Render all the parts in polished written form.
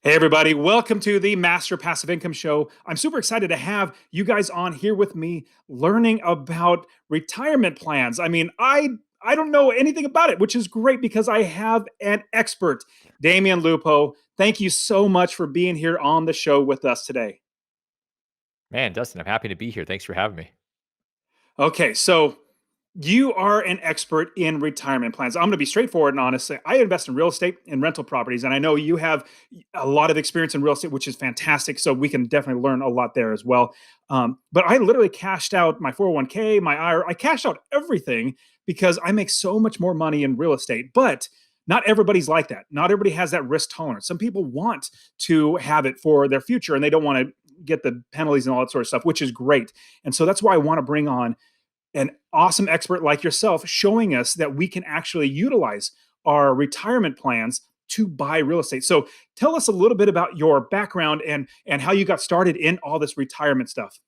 Hey, everybody, welcome to the Master Passive Income Show. I'm super excited to have you guys on here with me learning about retirement plans. I don't know anything about it, which is great because I have an expert, Damion Lupo. Thank you so much for being here on the show with us today. Man, Dustin, I'm happy to be here. Thanks for having me. Okay, so you are an expert in retirement plans. I'm going to be straightforward and honest. I invest in real estate and rental properties, and I know you have a lot of experience in real estate, which is fantastic. So we can definitely learn a lot there as well. But I literally cashed out my 401k, my IRA. I cashed out everything because I make so much more money in real estate. But not everybody's like that. Not everybody has that risk tolerance. Some people want to have it for their future, and they don't want to get the penalties and all that sort of stuff, which is great. And so that's why I want to bring on an awesome expert like yourself showing us that we can actually utilize our retirement plans to buy real estate. So tell us a little bit about your background and how you got started in all this retirement stuff.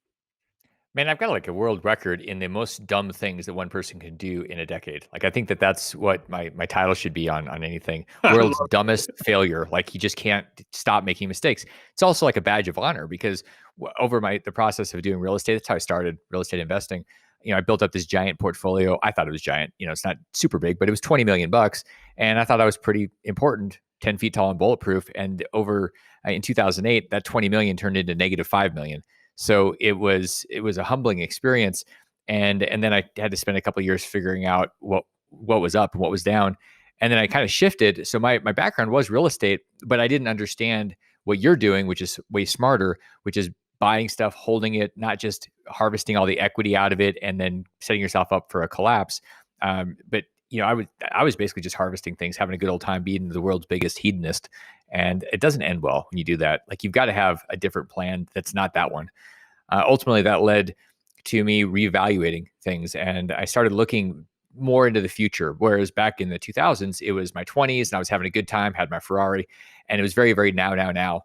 Man, I've got like a world record in the most dumb things that one person can do in a decade. Like I think that that's what my title should be on anything. I World's love dumbest failure. Like you just can't stop making mistakes. It's also like a badge of honor because over the process of doing real estate, that's how I started real estate investing. I built up this giant portfolio. I thought it was giant. It's not super big, but it was 20 million bucks, and I thought I was pretty important, 10 feet tall and bulletproof. And over in 2008, that 20 million turned into negative 5 million. So it was a humbling experience, and then I had to spend a couple of years figuring out what was up and what was down, and then I kind of shifted. So my background was real estate, but I didn't understand what you're doing, which is way smarter, which is buying stuff, holding it, not just harvesting all the equity out of it and then setting yourself up for a collapse. But I was basically just harvesting things, having a good old time, being the world's biggest hedonist, and it doesn't end well when you do that. Like you've got to have a different plan that's not that one. Ultimately, that led to me reevaluating things, and I started looking more into the future. Whereas back in the 2000s, it was my 20s, and I was having a good time, had my Ferrari, and it was very, very now, now, now.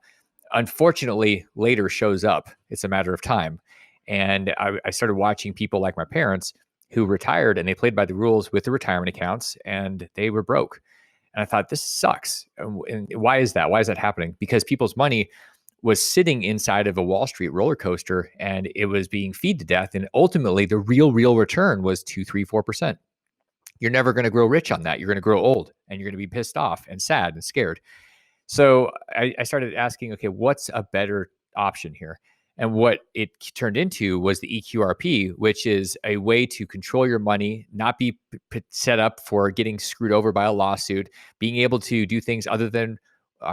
Unfortunately, later shows up. It's a matter of time. And I started watching people like my parents who retired and they played by the rules with the retirement accounts and they were broke. And I thought, this sucks. And why is that? Why is that happening? Because people's money was sitting inside of a Wall Street roller coaster and it was being feed to death. And ultimately, the real return was 2, 3, 4%. You're never going to grow rich on that. You're going to grow old and you're going to be pissed off and sad and scared. So I started asking, okay, what's a better option here? And what it turned into was the EQRP, which is a way to control your money, not be set up for getting screwed over by a lawsuit, being able to do things other than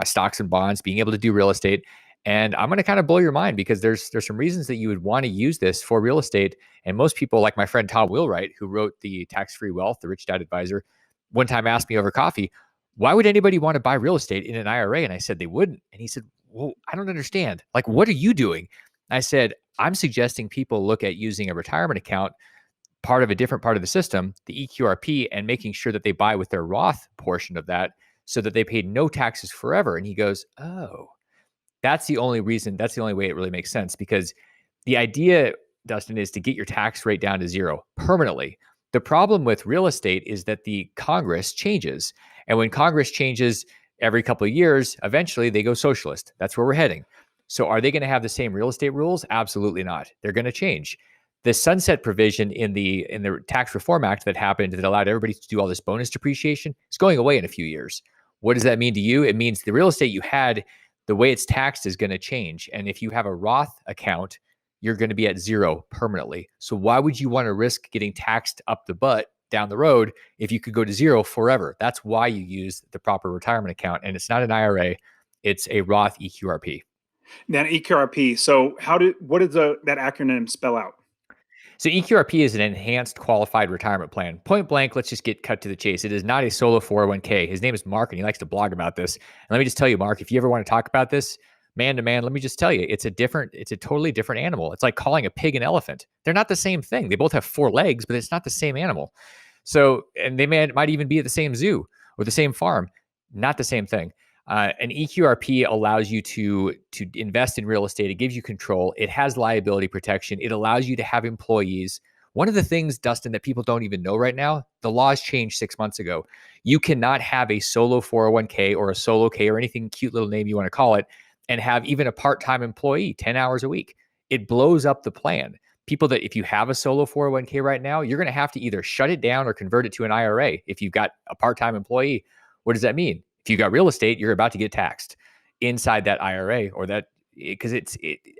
stocks and bonds, being able to do real estate. And I'm going to kind of blow your mind because there's some reasons that you would want to use this for real estate. And most people, like my friend Tom Wheelwright, who wrote the Tax-Free Wealth, the Rich Dad Advisor, one time asked me over coffee, why would anybody want to buy real estate in an IRA? And I said they wouldn't. And he said, well, I don't understand. Like, what are you doing? I said, I'm suggesting people look at using a retirement account, part of a different part of the system, the EQRP, and making sure that they buy with their Roth portion of that so that they paid no taxes forever. And he goes, oh, that's the only reason. That's the only way it really makes sense because the idea, Dustin, is to get your tax rate down to zero permanently. The problem with real estate is that the Congress changes. And when Congress changes every couple of years, eventually they go socialist. That's where we're heading. So are they going to have the same real estate rules? Absolutely not. They're going to change. The sunset provision in the Tax Reform Act that happened that allowed everybody to do all this bonus depreciation is going away in a few years. What does that mean to you? It means the real estate you had, the way it's taxed is going to change. And if you have a Roth account, you're going to be at zero permanently. So why would you want to risk getting taxed up the butt down the road if you could go to zero forever? That's why you use the proper retirement account. And it's not an IRA, it's a Roth EQRP. Now, EQRP. So what does that acronym spell out? So EQRP is an enhanced qualified retirement plan. Point blank, let's just get cut to the chase. It is not a solo 401k. His name is Mark, and he likes to blog about this. And let me just tell you, Mark, if you ever want to talk about this, man to man, let me just tell you, it's a totally different animal. It's like calling a pig an elephant. They're not the same thing. They both have 4 legs, but it's not the same animal. So, and they might even be at the same zoo or the same farm. Not the same thing. An EQRP allows you to invest in real estate. It gives you control. It has liability protection. It allows you to have employees. One of the things, Dustin, that people don't even know right now, the laws changed 6 months ago. You cannot have a solo 401k or a solo K or anything cute little name you want to call it and have even a part-time employee 10 hours a week. It blows up the plan. People that if you have a solo 401k right now, you're going to have to either shut it down or convert it to an IRA. If you've got a part-time employee, what does that mean? If you got real estate, you're about to get taxed inside that IRA or that, because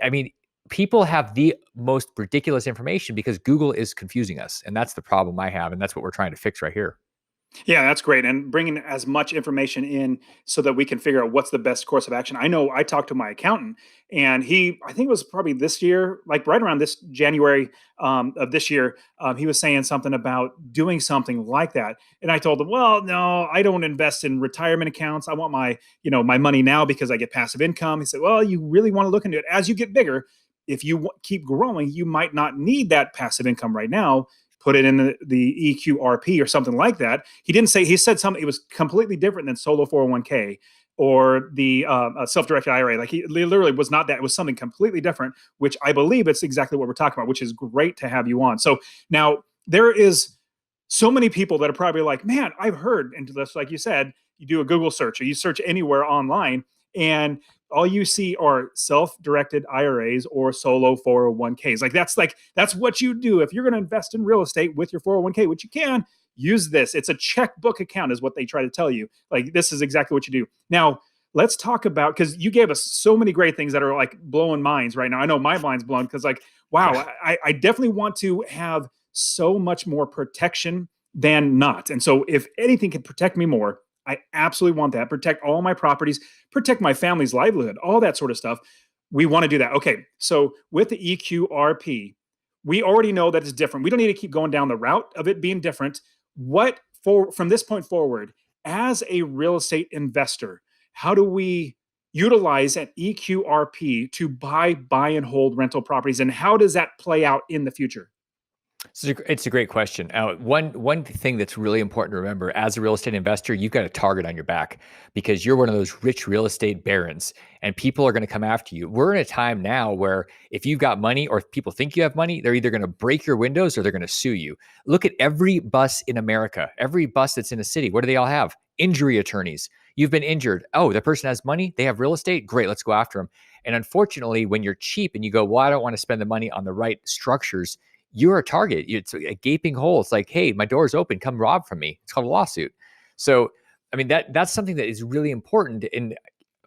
I mean, people have the most ridiculous information because Google is confusing us. And that's the problem I have. And that's what we're trying to fix right here. Yeah, that's great. And bringing as much information in so that we can figure out what's the best course of action. I know I talked to my accountant, and I think it was probably this year, like right around this January of this year, he was saying something about doing something like that. And I told him, well, no, I don't invest in retirement accounts. I want my money now because I get passive income. He said, well, you really want to look into it as you get bigger. If you keep growing, you might not need that passive income right now. Put it in the EQRP or something like that. He said something, it was completely different than solo 401k or the self-directed IRA. Like he literally was not that. It was something completely different, which I believe it's exactly what we're talking about, which is great to have you on. So now there is so many people that are probably like, man, I've heard, and just like you said, you do a Google search or you search anywhere online, and all you see are self-directed IRAs or solo 401ks. That's what you do if you're going to invest in real estate with your 401k, which you can use this. It's a checkbook account, is what they try to tell you. Like this is exactly what you do. Now, let's talk about, because you gave us so many great things that are like blowing minds right now. I know my mind's blown because like, wow, I definitely want to have so much more protection than not. And so if anything can protect me more, I absolutely want that. Protect all my properties, protect my family's livelihood, all that sort of stuff. We want to do that. Okay. So with the EQRP, we already know that it's different. We don't need to keep going down the route of it being different. From this point forward, as a real estate investor, how do we utilize an EQRP to buy and hold rental properties? And how does that play out in the future? So it's a great question. One thing that's really important to remember as a real estate investor, you've got a target on your back because you're one of those rich real estate barons and people are going to come after you. We're in a time now where if you've got money or if people think you have money, they're either going to break your windows or they're going to sue you. Look at every bus in America, every bus that's in a city. What do they all have? Injury attorneys. You've been injured. Oh, the person has money. They have real estate. Great. Let's go after them. And unfortunately, when you're cheap and you go, well, I don't want to spend the money on the right structures, you're a target. It's a gaping hole. It's like, hey, my door's open. Come rob from me. It's called a lawsuit. So, I mean, that's something that is really important. And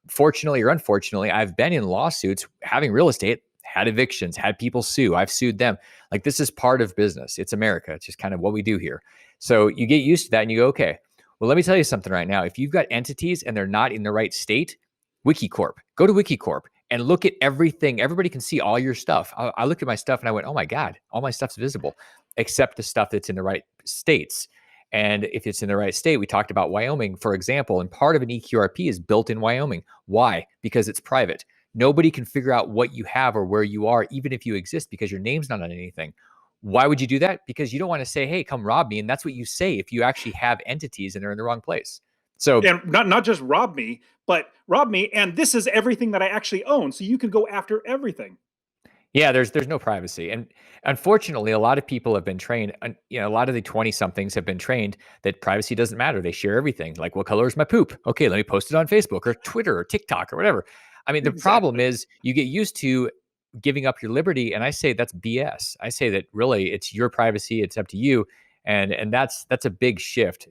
fortunately or unfortunately, I've been in lawsuits having real estate, had evictions, had people sue. I've sued them. Like this is part of business. It's America. It's just kind of what we do here. So you get used to that and you go, okay, well, let me tell you something right now. If you've got entities and they're not in the right state, WikiCorp, go to WikiCorp and look at everything. Everybody can see all your stuff. I looked at my stuff and I went, oh my God, all my stuff's visible, except the stuff that's in the right states. And if it's in the right state, we talked about Wyoming, for example, and part of an EQRP is built in Wyoming. Why? Because it's private. Nobody can figure out what you have or where you are, even if you exist, because your name's not on anything. Why would you do that? Because you don't want to say, hey, come rob me. And that's what you say if you actually have entities and they're in the wrong place. So, and not just rob me, but rob me, and this is everything that I actually own. So you can go after everything. yeah, there's no privacy. And unfortunately, a lot of people have been trained, a lot of the 20 somethings have been trained that privacy doesn't matter. They share everything. Like, what color is my poop? Okay, let me post it on Facebook or Twitter or TikTok or whatever. I mean, the problem is you get used to giving up your liberty, and I say that's BS. I say that really it's your privacy, it's up to you. And that's a big shift.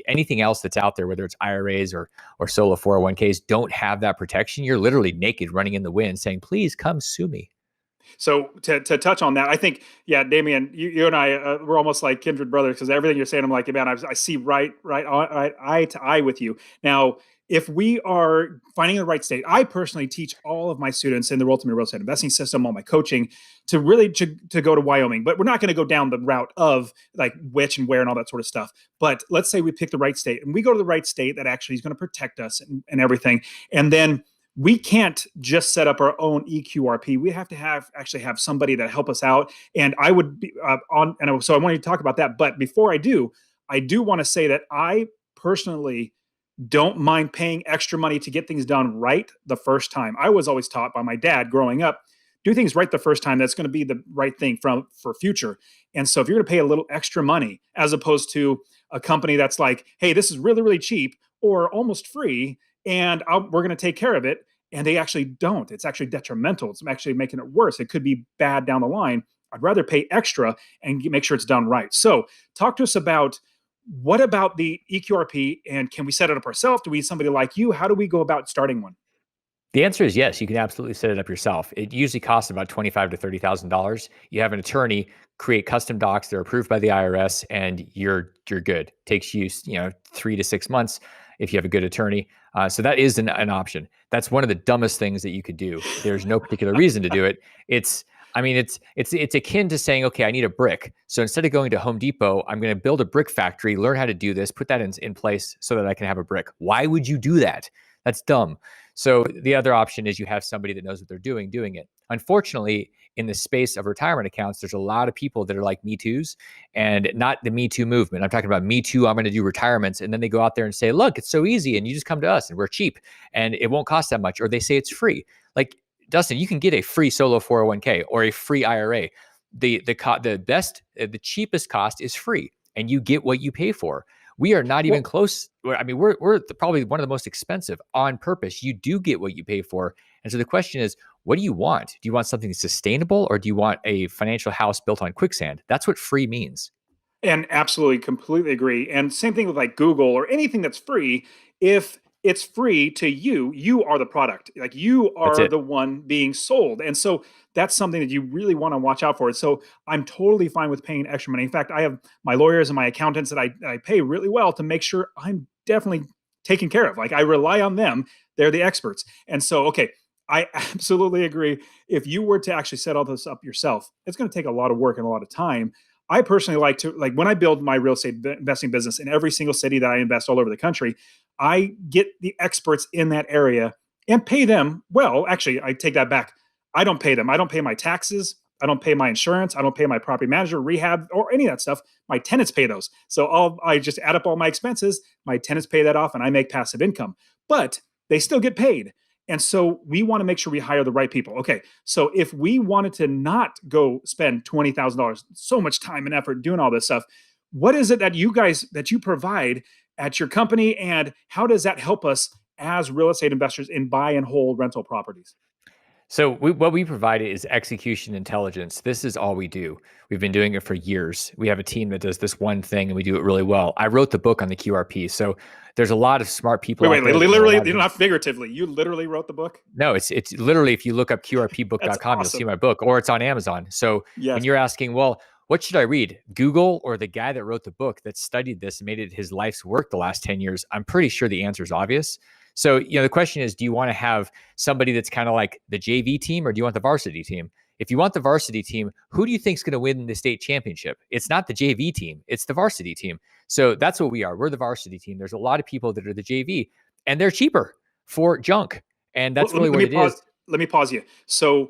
Anything else that's out there, whether it's IRAs or solo 401ks, don't have that protection. You're literally naked running in the wind saying, please come sue me. So to touch on that, I think, yeah, Damion, you and I, we're almost like kindred brothers because everything you're saying, I'm like, man, I see right eye to eye with you. Now, if we are finding the right state, I personally teach all of my students in the Ultimate Real Estate Investing System, all my coaching, to really to go to Wyoming. But we're not going to go down the route of like which and where and all that sort of stuff. But let's say we pick the right state and we go to the right state that actually is going to protect us and everything. And then we can't just set up our own EQRP. We have to actually have somebody that help us out. And I would be so I want to talk about that. But before I do want to say that I personally don't mind paying extra money to get things done right the first time. I was always taught by my dad growing up, do things right the first time, that's going to be the right thing for future. And so if you're going to pay a little extra money as opposed to a company that's like, hey, this is really, really cheap or almost free, and we're going to take care of it. And they actually don't. It's actually detrimental. It's actually making it worse. It could be bad down the line. I'd rather pay extra and make sure it's done right. So talk to us about, what about the EQRP, and can we set it up ourselves? Do we need somebody like you? How do we go about starting one? The answer is yes. You can absolutely set it up yourself. It usually costs about $25,000 to $30,000. You have an attorney create custom docs; they're approved by the IRS, and you're good. Takes you 3 to 6 months if you have a good attorney. So that is an option. That's one of the dumbest things that you could do. There's no particular reason to do it. It's akin to saying, okay, I need a brick. So instead of going to Home Depot, I'm going to build a brick factory, learn how to do this, put that in place so that I can have a brick. Why would you do that? That's dumb. So the other option is you have somebody that knows what they're doing it. Unfortunately, in the space of retirement accounts, there's a lot of people that are like Me Too's, and not the Me Too movement. I'm talking about Me Too, I'm going to do retirements. And then they go out there and say, look, it's so easy. And you just come to us and we're cheap and it won't cost that much. Or they say it's free. Like, Dustin, you can get a free solo 401k or a free IRA. The cheapest cost is free, and you get what you pay for. We are not even close. I mean, we're probably one of the most expensive on purpose. You do get what you pay for. And so the question is, what do you want? Do you want something sustainable, or do you want a financial house built on quicksand? That's what free means. And absolutely, completely agree. And same thing with like Google or anything that's free. If it's free to you, you are the product. Like, you That's are it. the one being sold. And so that's something that you really want to watch out for. So I'm totally fine with paying extra money. In fact, I have my lawyers and my accountants that I pay really well to make sure I'm definitely taken care of. Like, I rely on them. They're the experts. And so, okay, I absolutely agree. If you were to actually set all this up yourself, it's going to take a lot of work and a lot of time. I personally like to, like, when I build my real estate investing business in every single city that I invest all over the country, I get the experts in that area and pay them well. Actually, I take that back. I don't pay them. I don't pay my taxes. I don't pay my insurance. I don't pay my property manager, rehab, or any of that stuff. My tenants pay those. So I just add up all my expenses. My tenants pay that off, and I make passive income. But they still get paid. And so we want to make sure we hire the right people. Okay, so if we wanted to not go spend $20,000, so much time and effort doing all this stuff, what is it that you provide at your company, and how does that help us as real estate investors in buy and hold rental properties? So what we provide is execution intelligence. This is all we do. We've been doing it for years. We have a team that does this one thing, and we do it really well. I wrote the book on the QRP. So there's a lot of smart people Wait, out wait, there that know a literally, lot of not figuratively. You literally wrote the book? No, it's literally, if you look up That's qrpbook.com, you'll see awesome. my book, or it's on Amazon. So when Yes. you're asking, well, what should I read? Google or the guy that wrote the book that studied this and made it his life's work the last 10 years? I'm pretty sure the answer is obvious. So, the question is, do you want to have somebody that's kind of like the JV team, or do you want the varsity team? If you want the varsity team, who do you think is going to win the state championship? It's not the JV team, it's the varsity team. So that's what we are. We're the varsity team. There's a lot of people that are the JV, and they're cheaper for junk. And Well, that's really let what me it pause. is. Let me pause you. So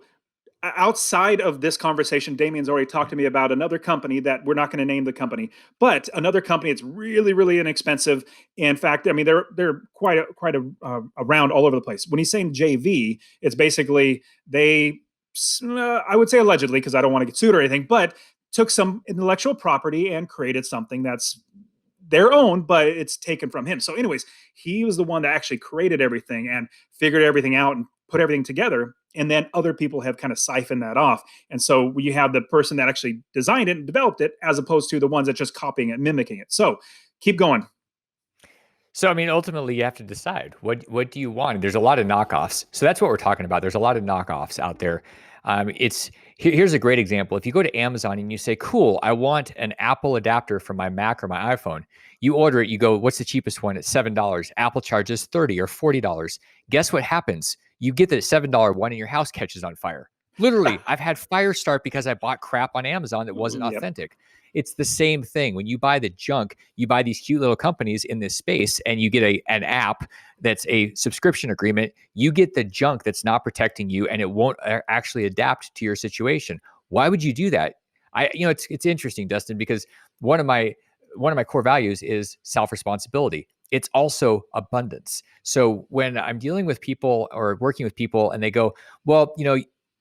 outside of this conversation, Damien's already talked to me about another company that we're not going to name the company, but another company that's really, really inexpensive. In fact, I mean, they're around all over the place. When he's saying JV, it's basically I would say allegedly, because I don't want to get sued or anything, but took some intellectual property and created something that's their own, but it's taken from him. So, anyways, he was the one that actually created everything and figured everything out and put everything together. And then other people have kind of siphoned that off. And so you have the person that actually designed it and developed it, as opposed to the ones that just copying it, mimicking it. So keep going. So, I mean, ultimately, you have to decide what do you want. There's a lot of knockoffs. So that's what we're talking about. There's a lot of knockoffs out there. Here's a great example. If you go to Amazon and you say, "Cool, I want an Apple adapter for my Mac or my iPhone," you order it. You go, "What's the cheapest one?" It's $7. Apple charges $30 or $40. Guess what happens? You get the $7 one, and your house catches on fire. Literally, I've had fire start because I bought crap on Amazon that wasn't Yep. authentic. It's the same thing. When you buy the junk, you buy these cute little companies in this space, and you get an app that's a subscription agreement. You get the junk that's not protecting you, and it won't actually adapt to your situation. Why would you do that? It's interesting, Dustin, because one of my core values is self-responsibility. It's also abundance. So when I'm dealing with people or working with people, and they go, well,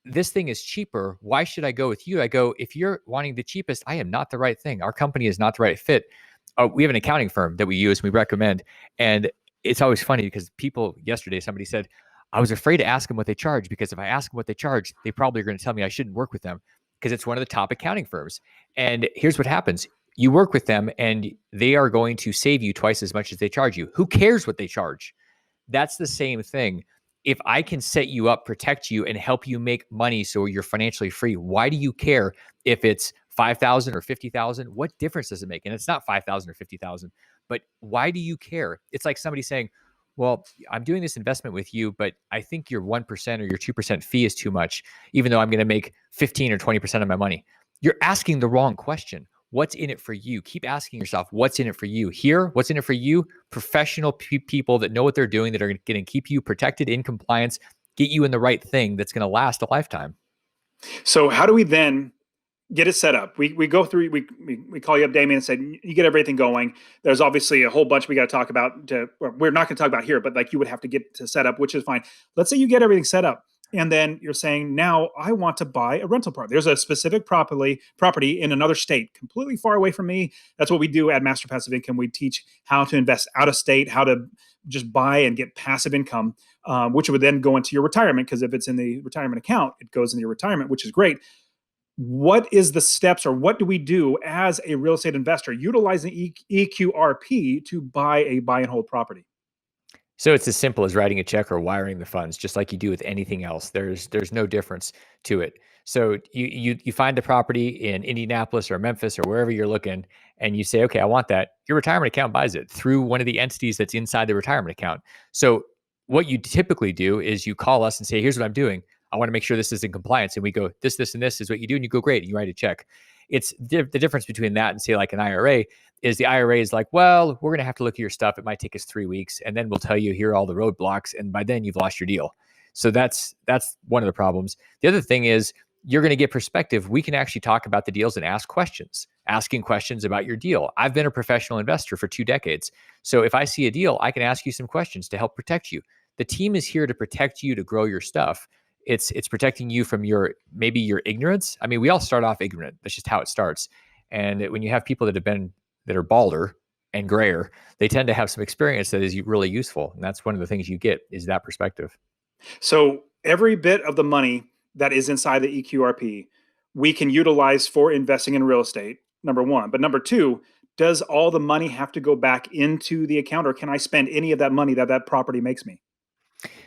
this thing is cheaper. Why should I go with you? I go, if you're wanting the cheapest, I am not the right thing. Our company is not the right fit. We have an accounting firm that we use, we recommend. And it's always funny because yesterday, somebody said, I was afraid to ask them what they charge because if I ask them what they charge, they probably are going to tell me I shouldn't work with them because it's one of the top accounting firms. And here's what happens. You work with them and they are going to save you twice as much as they charge you. Who cares what they charge? That's the same thing. If I can set you up, protect you, and help you make money so you're financially free, why do you care if it's 5,000 or 50,000? What difference does it make? And it's not 5,000 or 50,000, but why do you care? It's like somebody saying, well, I'm doing this investment with you, but I think your 1% or your 2% fee is too much, even though I'm going to make 15 or 20% of my money. You're asking the wrong question. What's in it for you? Keep asking yourself, what's in it for you? Here, what's in it for you? Professional people that know what they're doing, that are going to keep you protected, in compliance, get you in the right thing that's going to last a lifetime. So how do we then get it set up? We go through, we call you up, Damion, and said, you get everything going. There's obviously a whole bunch we got to talk about. We're not going to talk about here, but like you would have to get to set up, which is fine. Let's say you get everything set up. And then you're saying, now I want to buy a rental property. There's a specific property in another state, completely far away from me. That's what we do at Master Passive Income. We teach how to invest out of state, how to just buy and get passive income, which would then go into your retirement. Because if it's in the retirement account, it goes into your retirement, which is great. What is the steps, or what do we do as a real estate investor utilizing EQRP to buy a buy and hold property? So it's as simple as writing a check or wiring the funds, just like you do with anything else. There's no difference to it. So you find a property in Indianapolis or Memphis or wherever you're looking, and you say, okay, I want that. Your retirement account buys it through one of the entities that's inside the retirement account. So what you typically do is you call us and say, here's what I'm doing. I want to make sure this is in compliance. And we go, this, and this is what you do. And you go, great. And you write a check. It's the difference between that and say like an IRA is the IRA is like, well, we're going to have to look at your stuff. It might take us 3 weeks. And then we'll tell you, here are all the roadblocks. And by then you've lost your deal. So that's one of the problems. The other thing is you're going to get perspective. We can actually talk about the deals and ask questions, asking questions about your deal. I've been a professional investor for 2 decades. So if I see a deal, I can ask you some questions to help protect you. The team is here to protect you, to grow your stuff. It's protecting you from maybe your ignorance. I mean, we all start off ignorant. That's just how it starts. And when you have people that are balder and grayer, they tend to have some experience that is really useful. And that's one of the things you get, is that perspective. So every bit of the money that is inside the EQRP, we can utilize for investing in real estate, number one. But number two, does all the money have to go back into the account, or can I spend any of that money that property makes me?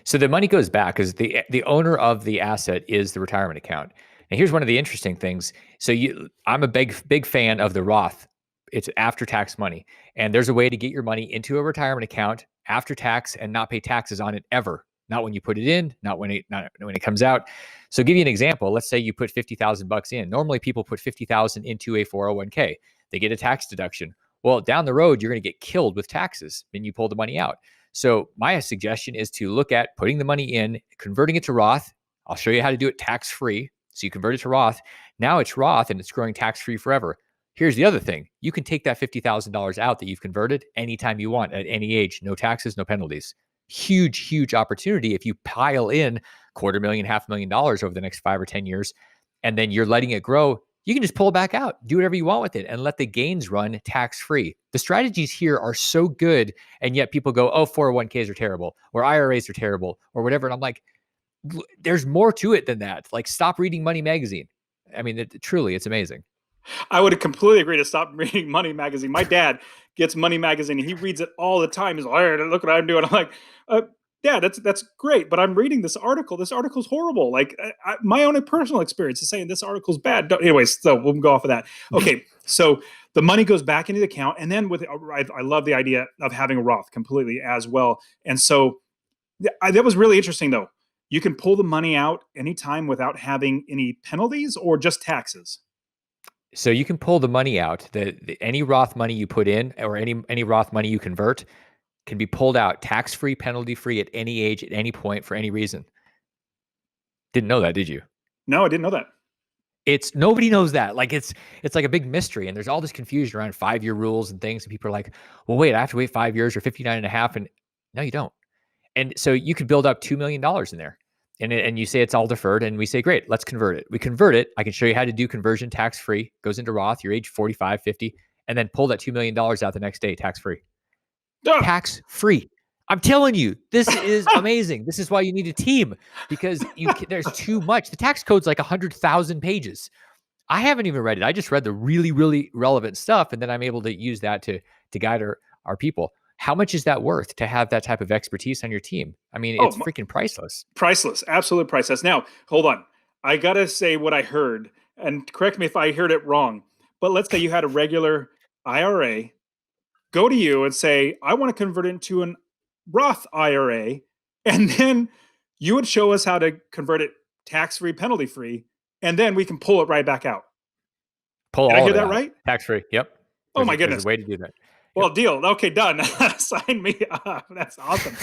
So the money goes back because the owner of the asset is the retirement account. And here's one of the interesting things. So I'm a big fan of the Roth. It's after tax money. And there's a way to get your money into a retirement account after tax and not pay taxes on it ever. Not when you put it in, not when it comes out. So give you an example. Let's say you put $50,000 in. Normally people put $50,000 into a 401k. They get a tax deduction. Well, down the road, you're going to get killed with taxes when you pull the money out. So my suggestion is to look at putting the money in, converting it to Roth. I'll show you how to do it tax-free. So you convert it to Roth. Now it's Roth and it's growing tax-free forever. Here's the other thing. You can take that $50,000 out that you've converted anytime you want at any age. No taxes, no penalties. Huge, huge opportunity if you pile in $250,000, $500,000 over the next 5 or 10 years, and then you're letting it grow. You can just pull it back out, do whatever you want with it, and let the gains run tax-free. The strategies here are so good, and yet people go, oh, 401ks are terrible, or IRAs are terrible, or whatever. And I'm like, there's more to it than that. Like, stop reading Money Magazine. I mean, truly, it's amazing. I would completely agree to stop reading Money Magazine. My dad gets Money Magazine and he reads it all the time. He's like, hey, look what I'm doing. I'm like, yeah, that's great. But I'm reading this article. This article's horrible. Like my own personal experience is saying this article's bad. Anyways, so we'll go off of that. Okay, so the money goes back into the account, and then I love the idea of having a Roth completely as well. And so that was really interesting, though. You can pull the money out anytime without having any penalties or just taxes. So you can pull the money out. Any Roth money you put in, or any Roth money you convert, can be pulled out tax-free, penalty-free at any age, at any point, for any reason. Didn't know that, did you? No, I didn't know that. Nobody knows that. Like it's like a big mystery, and there's all this confusion around 5-year rules and things. And people are like, well, wait, I have to wait 5 years or 59 and a half. And no, you don't. And so you could build up $2 million in there. And you say it's all deferred, and we say, great, let's convert it. We convert it. I can show you how to do conversion tax free. Goes into Roth. You're age 45, 50, and then pull that $2 million out the next day tax free. Ah! Tax free. I'm telling you, this is amazing. This is why you need a team, because there's too much. The tax code's like 100,000 pages. I haven't even read it. I just read the really, really relevant stuff, and then I'm able to use that to guide our people. How much is that worth to have that type of expertise on your team? I mean, it's freaking priceless. Priceless, absolute priceless. Now, hold on. I gotta say what I heard, and correct me if I heard it wrong. But let's say you had a regular IRA go to you and say, "I want to convert it into an Roth IRA," and then you would show us how to convert it tax-free, penalty-free, and then we can pull it right back out. Pull Did I all hear of it that out. right? Tax free. Yep. Oh my There's goodness. a way to do that. Well, Yep. deal. Okay, done. Sign me up. That's awesome.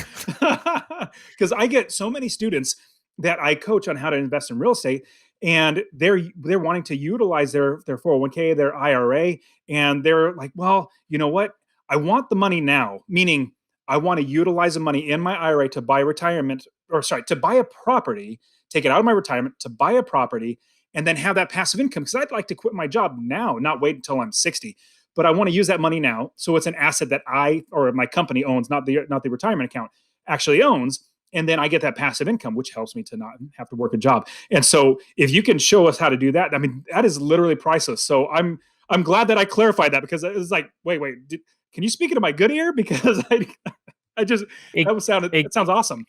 Because I get so many students that I coach on how to invest in real estate, and they're wanting to utilize their 401k, their IRA, and they're like, well, you know what? I want the money now, meaning I want to utilize the money in my IRA to buy retirement, or sorry, to buy a property, take it out of my retirement to buy a property, and then have that passive income. Because I'd like to quit my job now, not wait until I'm 60, but I want to use that money now. So it's an asset that I or my company owns, not the retirement account actually owns. And then I get that passive income, which helps me to not have to work a job. And so if you can show us how to do that, I mean, that is literally priceless. So I'm glad that I clarified that, because it was like, wait, can you speak into my good ear? Because I just, It, that sounds awesome.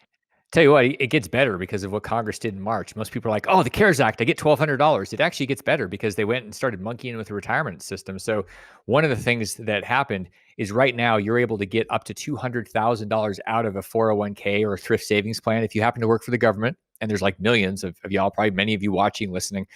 Tell you what, it gets better because of what Congress did in March. Most people are like, oh, the CARES Act, I get $1,200. It actually gets better because they went and started monkeying with the retirement system. So one of the things that happened is right now you're able to get up to $200,000 out of a 401k or a thrift savings plan if you happen to work for the government. And there's like millions of y'all, probably many of you watching, listening.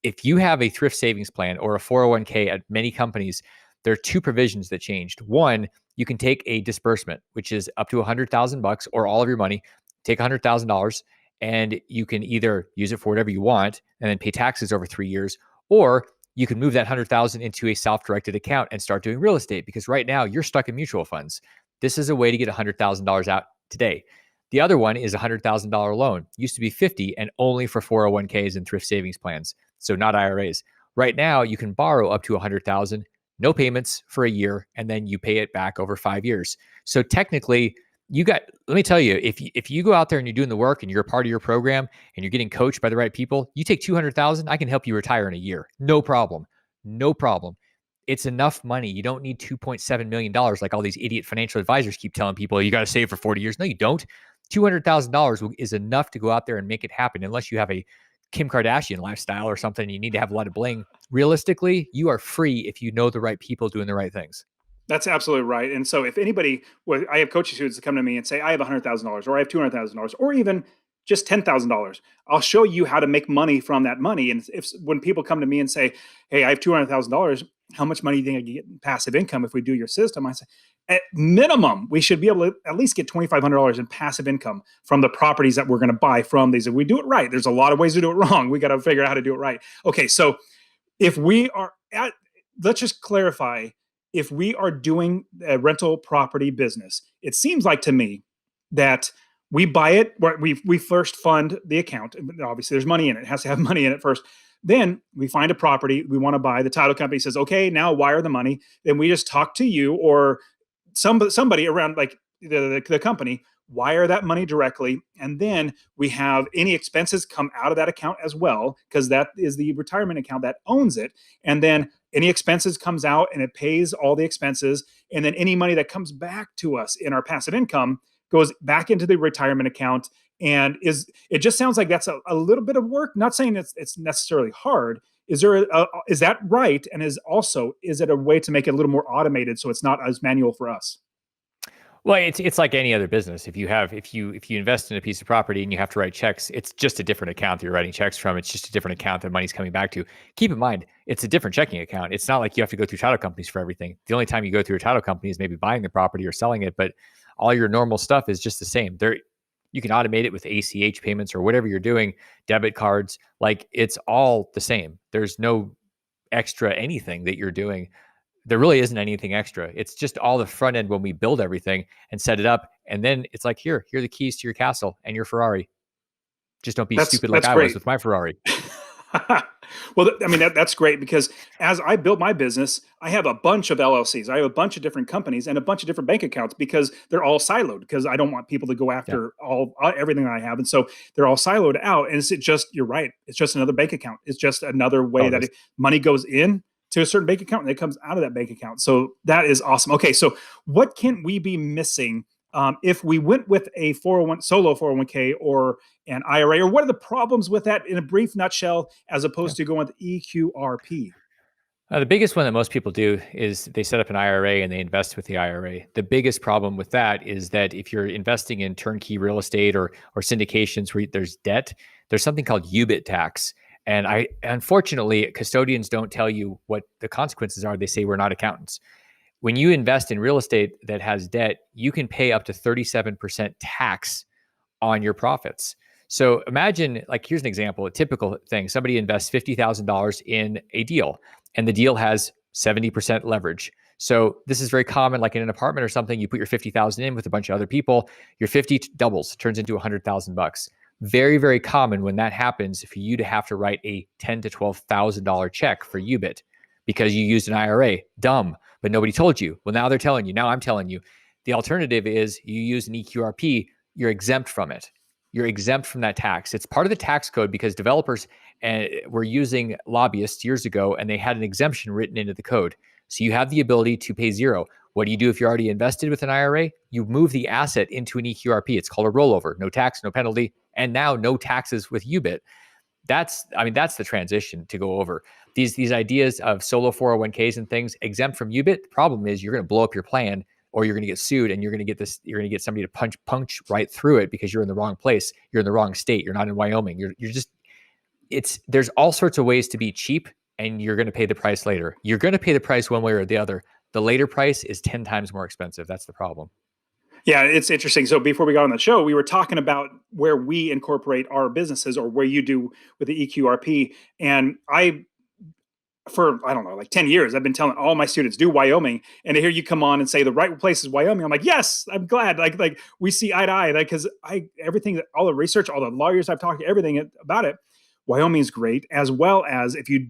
If you have a thrift savings plan or a 401k at many companies, there are two provisions that changed. One, you can take a disbursement, which is up to $100,000 or all of your money. Take $100,000 and you can either use it for whatever you want and then pay taxes over 3 years, or you can move that 100,000 into a self-directed account and start doing real estate, because right now you're stuck in mutual funds. This is a way to get $100,000 out today. The other one is a $100,000 loan. Used to be 50 and only for 401ks and thrift savings plans, so not IRAs. Right now you can borrow up to 100,000, no payments for a year, and then you pay it back over 5 years. So technically, let me tell you, if you go out there and you're doing the work and you're a part of your program and you're getting coached by the right people, you take 200,000, I can help you retire in a year. No problem. No problem. It's enough money. You don't need $2.7 million like all these idiot financial advisors keep telling people you got to save for 40 years. No, you don't. $200,000 is enough to go out there and make it happen, unless you have a Kim Kardashian lifestyle or something. You need to have a lot of bling. Realistically, you are free if you know the right people doing the right things. That's absolutely right. And so if anybody, well, I have coaching students that come to me and say, I have $100,000 or I have $200,000 or even just $10,000. I'll show you how to make money from that money. And if when people come to me and say, hey, I have $200,000, how much money do you think I can get in passive income if we do your system? I say, at minimum, we should be able to at least get $2,500 in passive income from the properties that we're going to buy from these. If we do it right, there's a lot of ways to do it wrong. We got to figure out how to do it right. Okay, so if we are at, let's just clarify, if we are doing a rental property business, it seems like to me that we buy it, we first fund the account. Obviously, there's money in it. It has to have money in it first. Then we find a property we want to buy. The title company says, okay, now wire the money. Then we just talk to you or somebody around, like the company, wire that money directly. And then we have any expenses come out of that account as well, because that is the retirement account that owns it. And then any expenses comes out and it pays all the expenses. And then any money that comes back to us in our passive income goes back into the retirement account. And it just sounds like that's a little bit of work. Not saying it's necessarily hard. Is that right? And is it a way to make it a little more automated so it's not as manual for us? Well, it's like any other business. If you invest in a piece of property and you have to write checks, it's just a different account that you're writing checks from. It's just a different account that money's coming back to. Keep in mind, it's a different checking account. It's not like you have to go through title companies for everything. The only time you go through a title company is maybe buying the property or selling it, but all your normal stuff is just the same. You can automate it with ACH payments or whatever you're doing, debit cards. Like, it's all the same. There's no extra anything that you're doing. There really isn't anything extra. It's just all the front end when we build everything and set it up. And then it's like, here are the keys to your castle and your Ferrari. Just don't be That's stupid like that's I was great. with my Ferrari. Well, I mean, that's great because as I built my business, I have a bunch of LLCs. I have a bunch of different companies and a bunch of different bank accounts because they're all siloed because I don't want people to go Yeah, after all everything that I have. And so they're all siloed out. And it's just, you're right. It's just another bank account. It's just another way all it that is. money goes in to a certain bank account and it comes out of that bank account. So that is awesome. Okay. So what can we be missing if we went with a 401 solo 401k or an IRA, or what are the problems with that in a brief nutshell, as Yeah. opposed to going with EQRP? The biggest one that most people do is they set up an IRA and they invest with the IRA. The biggest problem with that is that if you're investing in turnkey real estate or syndications where there's debt, there's something called UBIT tax. And I unfortunately custodians don't tell you what the consequences are. They say we're not accountants. When you invest in real estate that has debt, you can pay up to 37% tax on your profits. So imagine, like, here's an example, a typical thing. Somebody invests $50,000 in a deal, and the deal has 70% leverage. So this is very common, like in an apartment or something. You put your 50,000 in with a bunch of other people, your 50 doubles, turns into 100,000 bucks. Very, very common when that happens for you to have to write a $10,000 to $12,000 check for UBIT because you used an IRA. Dumb, but nobody told you. Well, now they're telling you. Now I'm telling you. The alternative is you use an EQRP, you're exempt from it. You're exempt from that tax. It's part of the tax code because developers were using lobbyists years ago and they had an exemption written into the code. So you have the ability to pay zero. What do you do if you're already invested with an IRA? You move the asset into an EQRP. It's called a rollover. No tax, no penalty, and now no taxes with UBIT. That's the transition to go over. These ideas of solo 401ks and things exempt from UBIT. The problem is you're going to blow up your plan or you're going to get sued and you're going to get somebody to punch right through it because you're in the wrong place. You're in the wrong state. You're not in Wyoming. There's all sorts of ways to be cheap and you're going to pay the price later. You're going to pay the price one way or the other. The later price is 10 times more expensive. That's the problem. Yeah, it's interesting. So before we got on the show, we were talking about where we incorporate our businesses or where you do with the EQRP. And for I don't know, like 10 years, I've been telling all my students do Wyoming. And to hear you come on and say the right place is Wyoming, I'm like, yes, I'm glad. Like we see eye to eye. Like, because everything, all the research, all the lawyers I've talked to, everything about it, Wyoming is great. As well as if you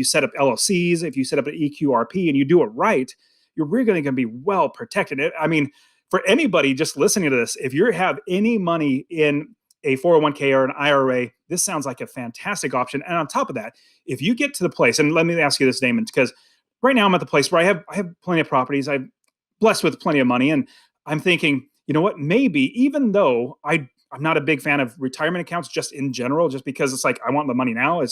set up LLCs, if you set up an EQRP and you do it right, you're really going to be well protected. I mean, for anybody just listening to this, if you have any money in a 401k or an IRA, this sounds like a fantastic option. And on top of that, if you get to the place, and let me ask you this, Damon, because right now I'm at the place where I have plenty of properties. I'm blessed with plenty of money, and I'm thinking, you know what? Maybe even though I'm not a big fan of retirement accounts just in general, just because it's like I want the money now.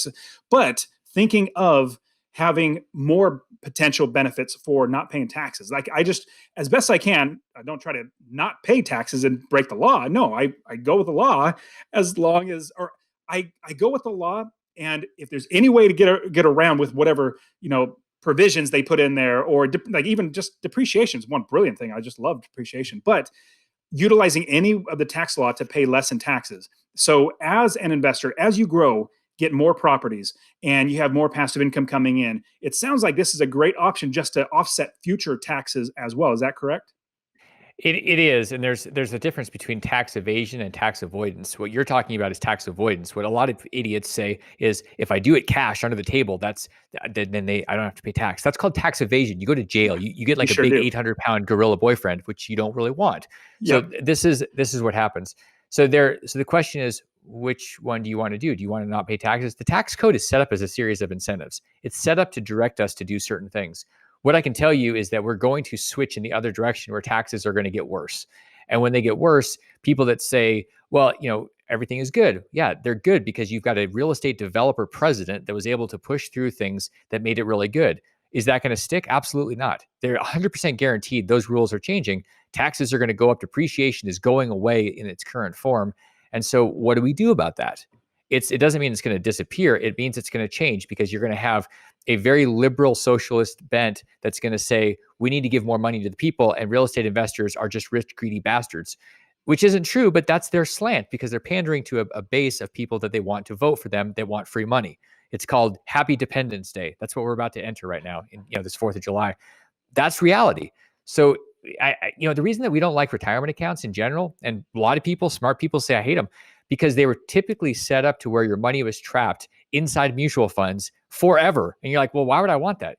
But thinking of having more potential benefits for not paying taxes. Like I just, as best I can, I don't try to not pay taxes and break the law. No, I go with the law as long as, or I go with the law. And if there's any way to get around with whatever, provisions they put in there, or like even just depreciation is one brilliant thing. I just love depreciation, but utilizing any of the tax law to pay less in taxes. So as an investor, as you grow, get more properties and you have more passive income coming in, it sounds like this is a great option just to offset future taxes as well. Is that correct? It is, and there's a difference between tax evasion and tax avoidance. What you're talking about is tax avoidance. What a lot of idiots say is, if I do it cash under the table, then I don't have to pay tax. That's called tax evasion. You go to jail. You get You like a sure big do. 800-pound gorilla boyfriend, which you don't really want. So Yep. this is what happens. So the question is, which one do you want to do? Do you want to not pay taxes? The tax code is set up as a series of incentives. It's set up to direct us to do certain things. What I can tell you is that we're going to switch in the other direction where taxes are going to get worse. And when they get worse, people that say, well, everything is good. Yeah, they're good because you've got a real estate developer president that was able to push through things that made it really good. Is that going to stick? Absolutely not. They're 100% guaranteed those rules are changing. Taxes are going to go up. Depreciation is going away in its current form. And so what do we do about that? It doesn't mean it's going to disappear. It means it's going to change because you're going to have a very liberal socialist bent that's going to say we need to give more money to the people and real estate investors are just rich, greedy bastards, which isn't true, but that's their slant because they're pandering to a base of people that they want to vote for them. They want free money. It's called Happy Dependence Day. That's what we're about to enter right now in this 4th of July. That's reality. So the reason that we don't like retirement accounts in general, and a lot of people, smart people say I hate them, because they were typically set up to where your money was trapped inside mutual funds forever. And you're like, well, why would I want that?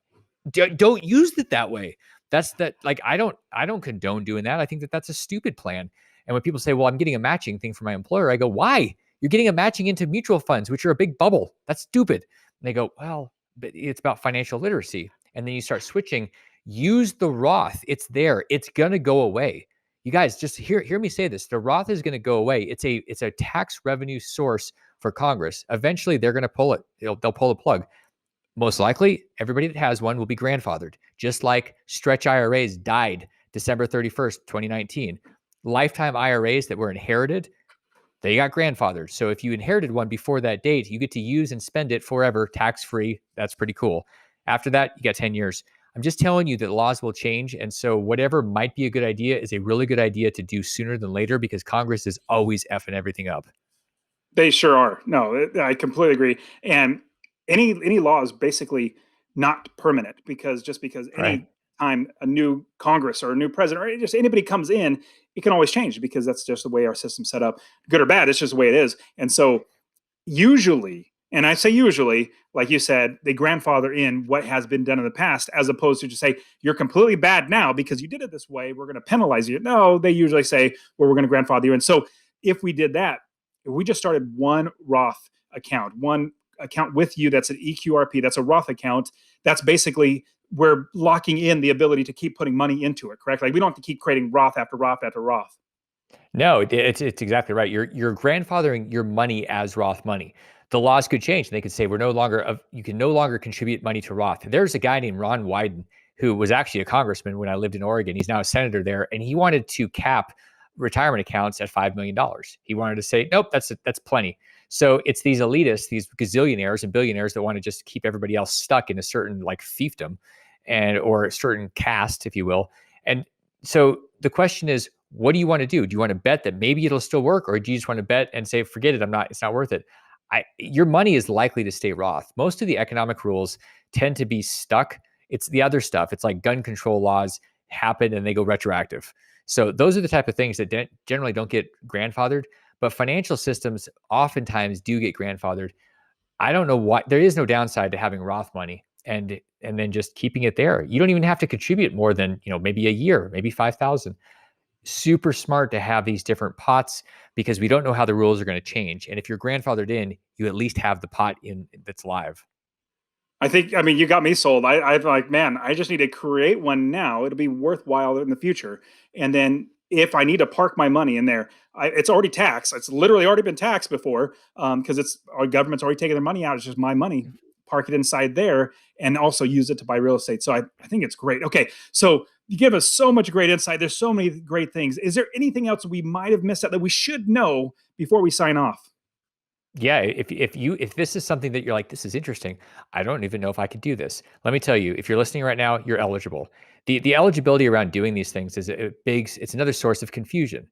Don't use it that way. That's that. Like, I don't condone doing that. I think that that's a stupid plan. And when people say, well, I'm getting a matching thing from my employer, I go, why? You're getting a matching into mutual funds, which are a big bubble. That's stupid. And they go, well, but it's about financial literacy. And then you start switching. Use the Roth. It's there. It's gonna go away. You guys, just hear me say this. The Roth is gonna go away. It's a tax revenue source for Congress. Eventually, they're gonna pull it. They'll pull the plug. Most likely, everybody that has one will be grandfathered, just like stretch IRAs died December 31st, 2019. Lifetime IRAs that were inherited, they got grandfathered. So if you inherited one before that date, you get to use and spend it forever, tax-free. That's pretty cool. After that, you got 10 years. I'm just telling you that laws will change. And so whatever might be a good idea is a really good idea to do sooner than later, because Congress is always effing everything up. They sure are. No, I completely agree. And any law is basically not permanent, because just because Right. any time a new Congress or a new president or just anybody comes in, it can always change, because that's just the way our system's set up. Good or bad, it's just the way it is. And so usually, and I say usually, like you said, they grandfather in what has been done in the past, as opposed to just say, you're completely bad now because you did it this way, we're going to penalize you. No, they usually say, well, we're going to grandfather you. And so if we did that, if we just started one Roth account, one account with you that's an EQRP, that's a Roth account, that's basically, we're locking in the ability to keep putting money into it, correct? Like, we don't have to keep creating Roth after Roth after Roth. No, it's exactly right. You're grandfathering your money as Roth money. The laws could change. They could say we're no longer you can no longer contribute money to Roth. There's a guy named Ron Wyden who was actually a congressman when I lived in Oregon. He's now a senator there, and he wanted to cap retirement accounts at $5 million. He wanted to say, nope, that's plenty. So it's these elitists, these gazillionaires and billionaires that want to just keep everybody else stuck in a certain like fiefdom and or a certain caste, if you will. And so the question is, what do you want to do? Do you want to bet that maybe it'll still work, or do you just want to bet and say, forget it, it's not worth it? Your money is likely to stay Roth. Most of the economic rules tend to be stuck. It's the other stuff. It's like gun control laws happen and they go retroactive. So those are the type of things that generally don't get grandfathered, but financial systems oftentimes do get grandfathered. I don't know what, there is no downside to having Roth money and then just keeping it there. You don't even have to contribute more than, maybe a year, maybe 5,000. Super smart to have these different pots, because we don't know how the rules are going to change. And if you're grandfathered in, you at least have the pot in that's live. I mean, you got me sold. I'm like, man, I just need to create one now. It'll be worthwhile in the future. And then if I need to park my money in there, it's already taxed. It's literally already been taxed before, because it's our government's already taken their money out. It's just my money. Park it inside there and also use it to buy real estate. So I think it's great. Okay, so you give us so much great insight. There's so many great things. Is there anything else we might have missed out that we should know before we sign off? Yeah, if this is something that you're like, this is interesting, I don't even know if I could do this. Let me tell you, if you're listening right now, you're eligible. The eligibility around doing these things is it's another source of confusion.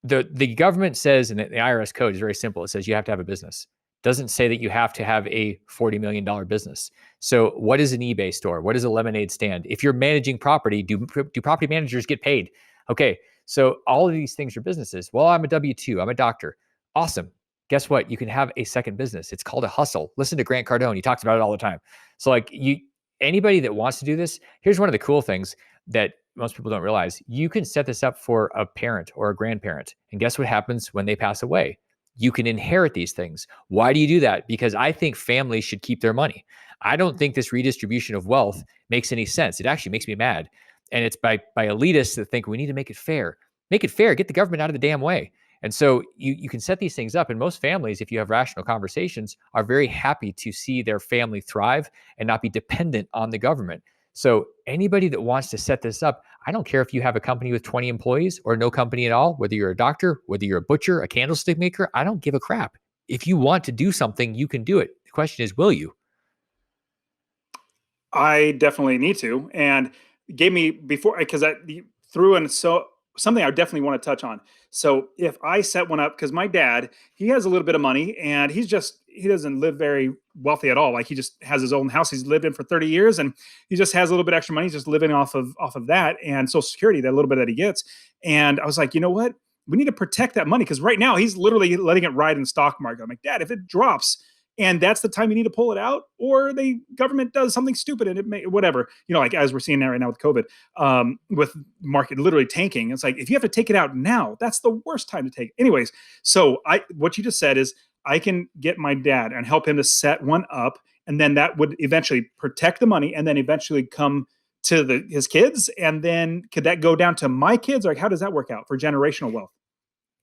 The government says, and the IRS code is very simple. It says you have to have a business. Doesn't say that you have to have a $40 million business. So what is an eBay store? What is a lemonade stand? If you're managing property, do property managers get paid? Okay, so all of these things are businesses. Well, I'm a W-2, I'm a doctor. Awesome. Guess what? You can have a second business. It's called a hustle. Listen to Grant Cardone. He talks about it all the time. So like anybody that wants to do this, here's one of the cool things that most people don't realize. You can set this up for a parent or a grandparent. And guess what happens when they pass away? You can inherit these things. Why do you do that? Because I think families should keep their money. I don't think this redistribution of wealth makes any sense. It actually makes me mad. And it's by elitists that think we need to make it fair. Make it fair. Get the government out of the damn way. And so you can set these things up. And most families, if you have rational conversations, are very happy to see their family thrive and not be dependent on the government. So anybody that wants to set this up, I don't care if you have a company with 20 employees or no company at all, whether you're a doctor, whether you're a butcher, a candlestick maker, I don't give a crap. If you want to do something, you can do it. The question is, will you? I definitely need to, and gave me before, because I threw in so something I definitely want to touch on. So if I set one up, because my dad, he has a little bit of money, and he doesn't live very wealthy at all. Like, he just has his own house he's lived in for 30 years, and he just has a little bit extra money. He's just living off of that and Social Security, that little bit that he gets. And I was like, you know what? we need to protect that money, because right now he's literally letting it ride in the stock market. I'm like, Dad, if it drops and that's the time you need to pull it out, or the government does something stupid and it may, whatever, like as we're seeing that right now with COVID, with market literally tanking, it's like, if you have to take it out now, that's the worst time to take it. Anyways, so what you just said is I can get my dad and help him to set one up, and then that would eventually protect the money and then eventually come to his kids. And then could that go down to my kids? Like, how does that work out for generational wealth?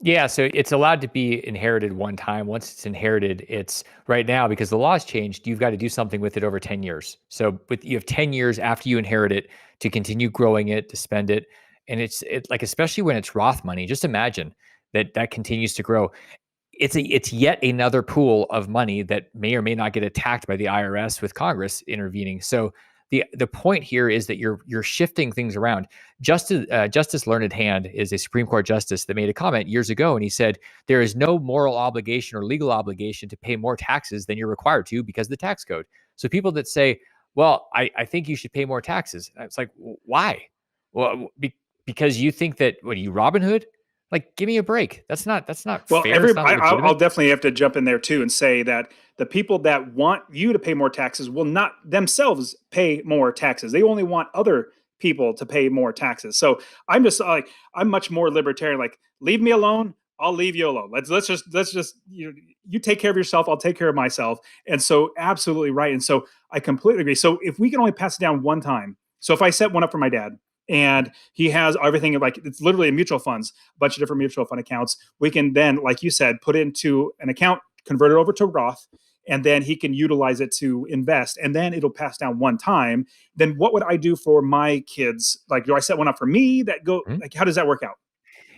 Yeah, so it's allowed to be inherited one time. Once it's inherited, it's right now, because the law's changed, you've got to do something with it over 10 years. So you have 10 years after you inherit it to continue growing it, to spend it. And it's like, especially when it's Roth money, just imagine that continues to grow. It's yet another pool of money that may or may not get attacked by the IRS with Congress intervening. So the point here is that you're shifting things around. Justice Learned Hand is a Supreme Court justice that made a comment years ago, and he said there is no moral obligation or legal obligation to pay more taxes than you're required to because of the tax code. So people that say, "Well, I think you should pay more taxes," it's like, why? Well, because you think that, what are you, Robin Hood? Like, give me a break. That's not Well, fair. It's not I'll legitimate. definitely have to jump in there too and say that the people that want you to pay more taxes will not themselves pay more taxes. They only want other people to pay more taxes. So I'm just like, I'm much more libertarian. Like, leave me alone. I'll leave you alone. Let's just you take care of yourself. I'll take care of myself. And so, absolutely right. And so I completely agree. So if we can only pass it down one time, so if I set one up for my dad and he has everything, like it's literally mutual funds, a bunch of different mutual fund accounts, we can then, like you said, put it into an account, convert it over to Roth, and then he can utilize it to invest, and then it'll pass down one time. Then what would I do for my kids? Like, do I set one up for me that go, Mhm. like, how does that work out?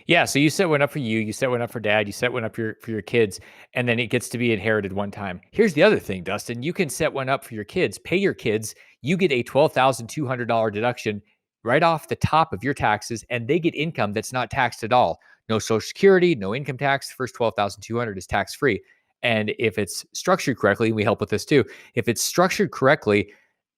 Yeah, so you set one up for you set one up for dad, you set one up for your kids, and then it gets to be inherited one time. Here's the other thing, Dustin. You can set one up for your kids, pay your kids, you get a $12,200 deduction right off the top of your taxes, and they get income that's not taxed at all. No Social Security, no income tax. The first 12,200 is tax free. And if it's structured correctly, we help with this too. If it's structured correctly,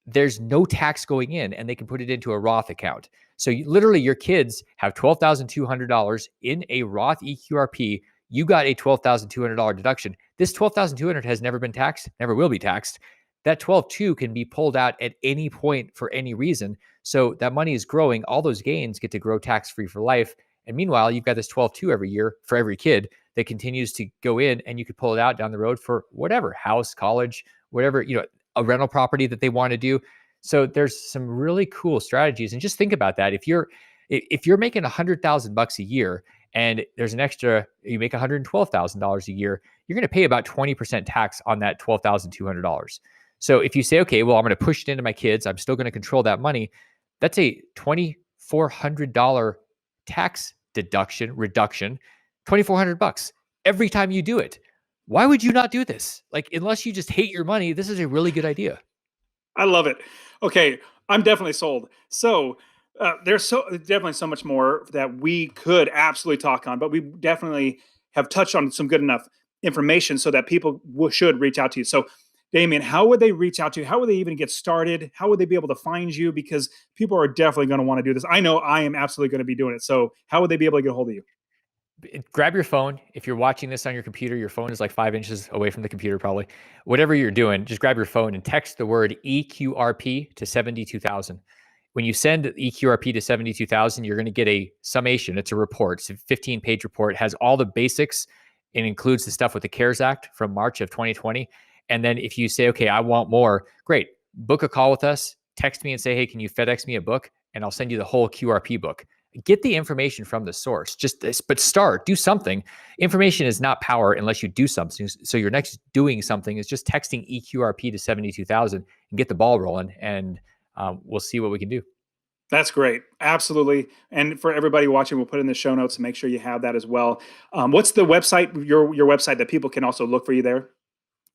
there's no tax going in, and they can put it into a Roth account. So literally, your kids have $12,200 in a Roth EQRP. You got a $12,200 deduction. This $12,200 has never been taxed, never will be taxed. That 12,200 can be pulled out at any point for any reason. So that money is growing. All those gains get to grow tax free for life. And meanwhile, you've got this 12,200 every year for every kid that continues to go in, and you could pull it out down the road for whatever, house, college, whatever, a rental property that they want to do. So there's some really cool strategies. And just think about that. If you're making $100,000 a year and there's an extra, you make $112,000 a year, you're going to pay about 20% tax on that $12,200. So if you say, okay, well, I'm going to push it into my kids, I'm still going to control that money. That's a $2,400 tax reduction, $2,400 every time you do it. Why would you not do this? Like, unless you just hate your money, this is a really good idea. I love it. Okay, I'm definitely sold. So there's definitely so much more that we could absolutely talk on, but we definitely have touched on some good enough information so that people should reach out to you. So, Damion, how would they reach out to you? How would they even get started? How would they be able to find you? Because people are definitely going to want to do this. I know I am absolutely going to be doing it. So, how would they be able to get a hold of you? Grab your phone. If you're watching this on your computer, your phone is like 5 inches away from the computer, probably. Whatever you're doing, just grab your phone and text the word EQRP to 72,000. When you send EQRP to 72,000, you're going to get a summation. It's a report. It's a 15-page report. It has all the basics. It includes the stuff with the CARES Act from March of 2020. And then if you say, okay, I want more, great. Book a call with us. Text me and say, hey, can you FedEx me a book? And I'll send you the whole QRP book. Get the information from the source. But start, do something. Information is not power unless you do something. So your next doing something is just texting EQRP to 72,000 and get the ball rolling, and we'll see what we can do. That's great. Absolutely. And for everybody watching, we'll put in the show notes and make sure you have that as well. What's the website, your website, that people can also look for you there?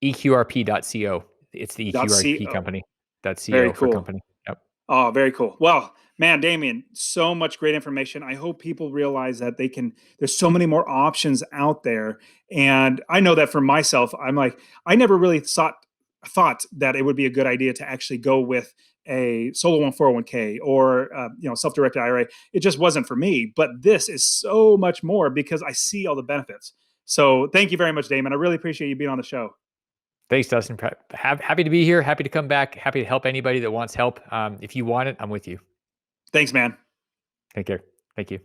EQRP.co. It's the EQRP .co. company. Very .co for cool. company. Yep. Oh, very cool. Well, man, Damion, so much great information. I hope people realize that there's so many more options out there. And I know that for myself, I'm like, I never really thought that it would be a good idea to actually go with a solo 401k or self-directed IRA. It just wasn't for me. But this is so much more because I see all the benefits. So thank you very much, Damon. I really appreciate you being on the show. Thanks, Dustin. Happy to be here. Happy to come back. Happy to help anybody that wants help. If you want it, I'm with you. Thanks, man. Take care. Thank you.